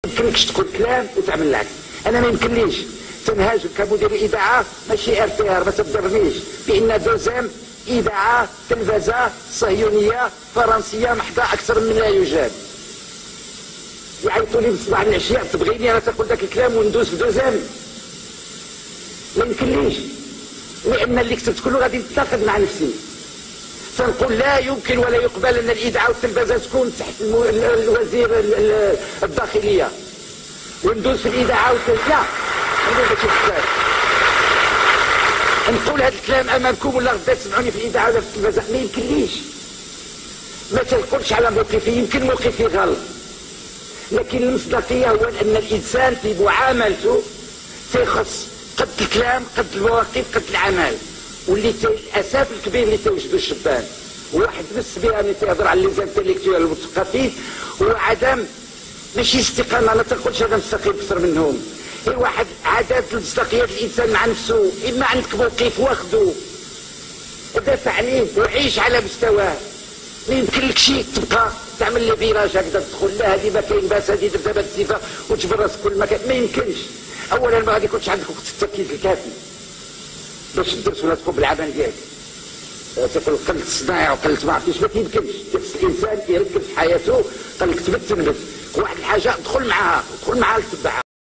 يمكنكش تقول كلام وتعمل العكس. انا ما يمكنليش تنهاج كمدير اذاعه ماشي ار ما تضرنيش بان دوزام اذاعه تلفزه صهيونيه فرنسيه محضه اكثر من لا يوجد. يعيطوا لي بالصباح العشيه تبغيني انا تقول ذاك الكلام وندوز في دوزام؟ ما يمكنليش، لان اللي كتبت كله غادي نتناقض مع نفسي. فنقول لا يمكن ولا يقبل ان الاذاعه والتلفزه تكون تحت الوزير الداخليه وندوز في الاذاعه والتلفزه. لا نقول هذا الكلام امامكم ولا غدا تسمعوني في الاذاعه ولا في التلفزه؟ ما يمكنليش. ما تنقلش على موقفي، يمكن موقفي غلط، لكن المصداقيه هو ان الانسان في معاملته تيخص قد الكلام قد المواقف قد العمل. واللي الاساس الكبير اللي توجدوا الشبان واحد بس بها اللي تيهضر على ليزانتيليكتوال المثقفين هو عدم ماشي استقامه. ما تنقولش انا مستقيم اكثر منهم، هي واحد عدد المصداقيه الانسان مع نفسه. اما عندك موقف واخذه ودافع عليه وعيش على مستواه. ما يمكنلكش تبقى تعمل لي فيراج هكذا تدخل لا هذه ما كاين باس هذه درتها بهذه الصفه وتجبر راسك كل مكان. ما يمكنش. اولا ما غادي يكونش عندك وقت التركيز الكافي باش تدرس ولا تقوم بالعمل ديالك. تقول قلت الصناعه وقلت ما عرفتش، ما يمكنش. الانسان يركز في حياته قال لك تبت واحد الحاجه ادخل معها التبعها.